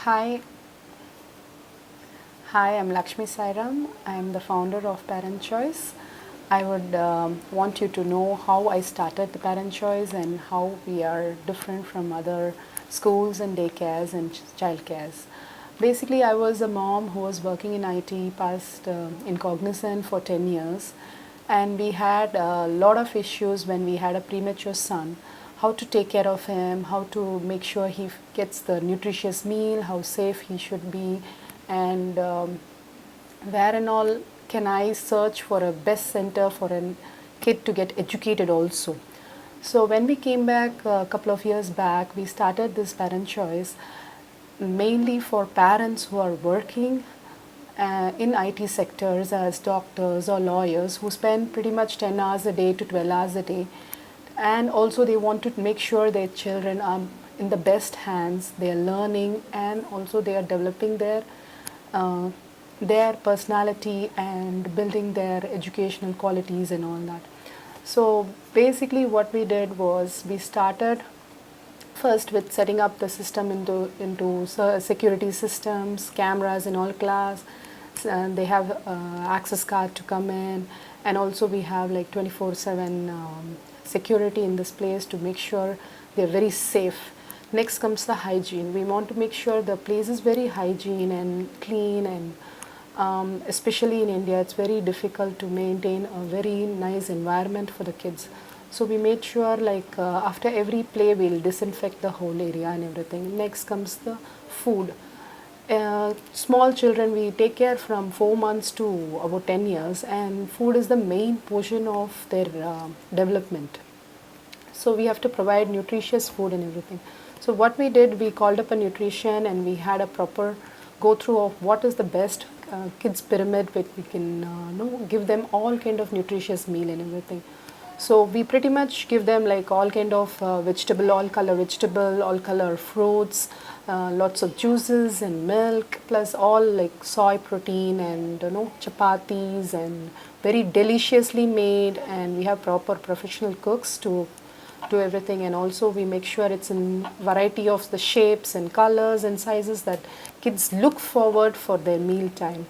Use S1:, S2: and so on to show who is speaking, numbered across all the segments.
S1: Hi, hi. I'm Lakshmi Sairam. I'm the founder of Parent Choice. I would want you to know how I started the Parent Choice and how we are different from other schools and daycares and child cares. Basically, I was a mom who was working in IT, past in Cognizant for 10 years, and we had a lot of issues when we had a premature son. How to take care of him, how to make sure he gets the nutritious meal, how safe he should be, and where and all can I search for a best center for a kid to get educated also. So when we came back a couple of years back, we started this Parent Choice mainly for parents who are working in IT sectors as doctors or lawyers who spend pretty much 10 hours a day to 12 hours a day, and also they want to make sure their children are in the best hands, they are learning, and also they are developing uh, their personality and building their educational qualities and all that. So basically what we did was we started first with setting up the system into security systems, cameras in all class, and they have access card to come in, and also we have like 24/7 security in this place to make sure they're very safe. Next comes the hygiene. We want to make sure the place is very hygiene and clean, and especially in India, it's very difficult to maintain a very nice environment for the kids. So we made sure like after every play we'll disinfect the whole area and everything. Next comes the food. Small children we take care from 4 months to about 10 years, and food is the main portion of their development. So we have to provide nutritious food and everything. So what we did, we called up a nutrition and we had a proper go through of what is the best kids pyramid which we can give them all kind of nutritious meal and everything. So we pretty much give them like all kind of vegetable, all color fruits, lots of juices and milk, plus all like soy protein and chapatis, and very deliciously made. And we have proper professional cooks to do everything, and also we make sure it's in variety of the shapes and colors and sizes that kids look forward for their meal time.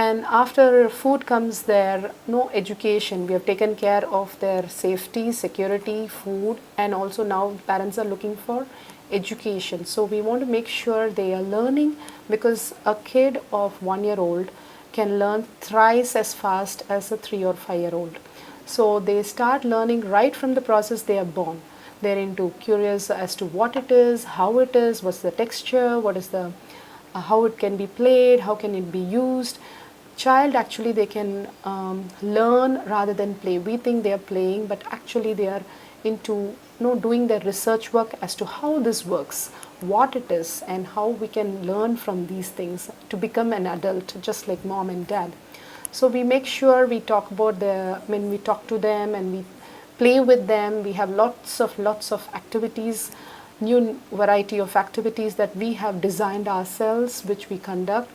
S1: And after food comes their no education. We have taken care of their safety, security, food, and also now parents are looking for education. So we want to make sure they are learning, because a kid of 1 year old can learn thrice as fast as a 3 or 5 year old. So they start learning right from the process they are born. They're into curious as to what it is, how it is, what's the texture, what is the how it can be played, how can it be used. Child actually they can learn rather than play. We think they are playing, but actually they are into doing their research work as to how this works, what it is, and how we can learn from these things to become an adult, just like mom and dad. So we make sure we talk about when we talk to them and we play with them. We have lots of activities, new variety of activities that we have designed ourselves, which we conduct.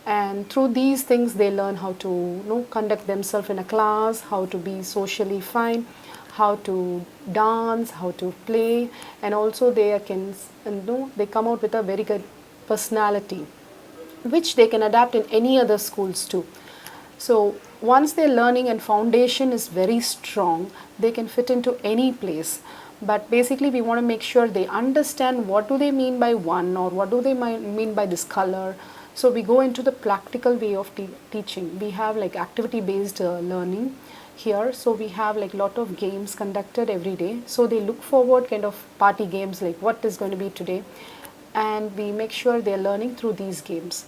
S1: And through these things, they learn how to conduct themselves in a class, how to be socially fine, how to dance, how to play, and also they can they come out with a very good personality, which they can adapt in any other schools too. So once their learning and foundation is very strong, they can fit into any place. But basically, we want to make sure they understand what do they mean by one, or what do they mean by this color. So we go into the practical way of teaching. We have like activity based learning here. So we have like lot of games conducted every day. So they look forward kind of party games like what is going to be today, and we make sure they're learning through these games.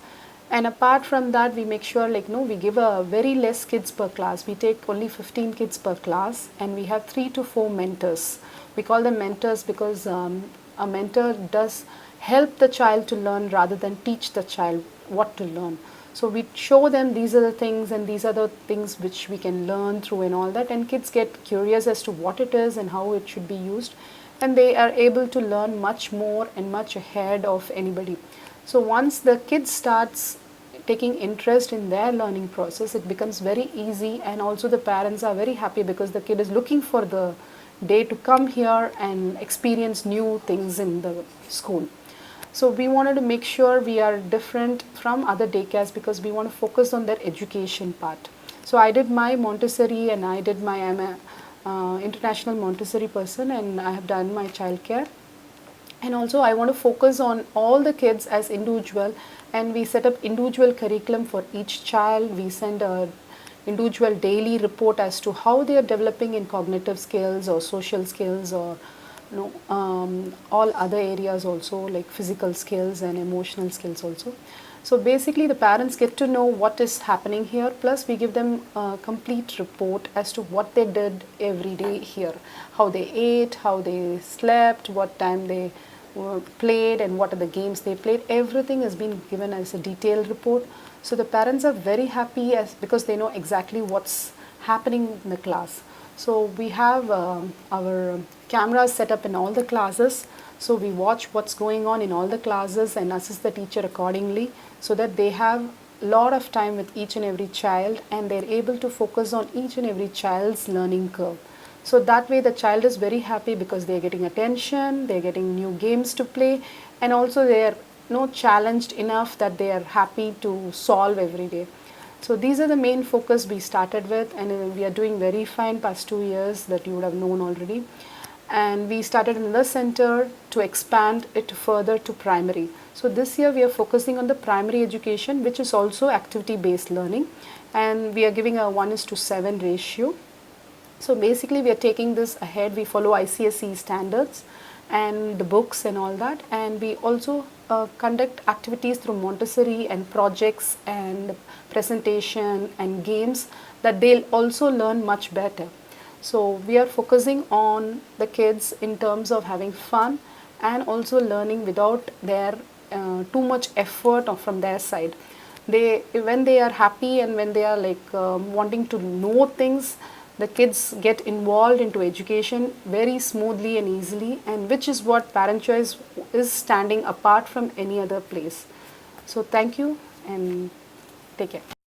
S1: And apart from that, we make sure like we give a very less kids per class. We take only 15 kids per class, and we have 3 to 4 mentors. We call them mentors because a mentor does help the child to learn rather than teach the child what to learn. So we show them these are the things and these are the things which we can learn through and all that, and kids get curious as to what it is and how it should be used, and they are able to learn much more and much ahead of anybody. So once the kid starts taking interest in their learning process, it becomes very easy, and also the parents are very happy because the kid is looking for the day to come here and experience new things in the school. So we wanted to make sure we are different from other daycares because we want to focus on their education part. So I did my Montessori and I'm a international Montessori person, and I have done my childcare. And also I want to focus on all the kids as individual, and we set up individual curriculum for each child. We send a individual daily report as to how they are developing in cognitive skills or social skills, or all other areas also, like physical skills and emotional skills also. So basically the parents get to know what is happening here, plus we give them a complete report as to what they did every day here, how they ate, how they slept, what time they played, and what are the games they played. Everything has been given as a detailed report. So the parents are very happy because they know exactly what's happening in the class. So we have our cameras set up in all the classes. So we watch what's going on in all the classes and assist the teacher accordingly, so that they have a lot of time with each and every child, and they're able to focus on each and every child's learning curve. So that way the child is very happy because they're getting attention, they're getting new games to play, and also they're challenged enough that they are happy to solve every day. So these are the main focus we started with, and we are doing very fine past 2 years, that you would have known already. And we started another center to expand it further to primary. So this year we are focusing on the primary education, which is also activity based learning, and we are giving a 1:7 ratio. So basically we are taking this ahead. We follow ICSE standards and the books and all that, and we also conduct activities through Montessori and projects and presentation and games that they'll also learn much better. So we are focusing on the kids in terms of having fun and also learning without their too much effort from their side. When they are happy and when they are like wanting to know things, the kids get involved into education very smoothly and easily, and which is what Parent Choice is standing apart from any other place. So thank you and take care.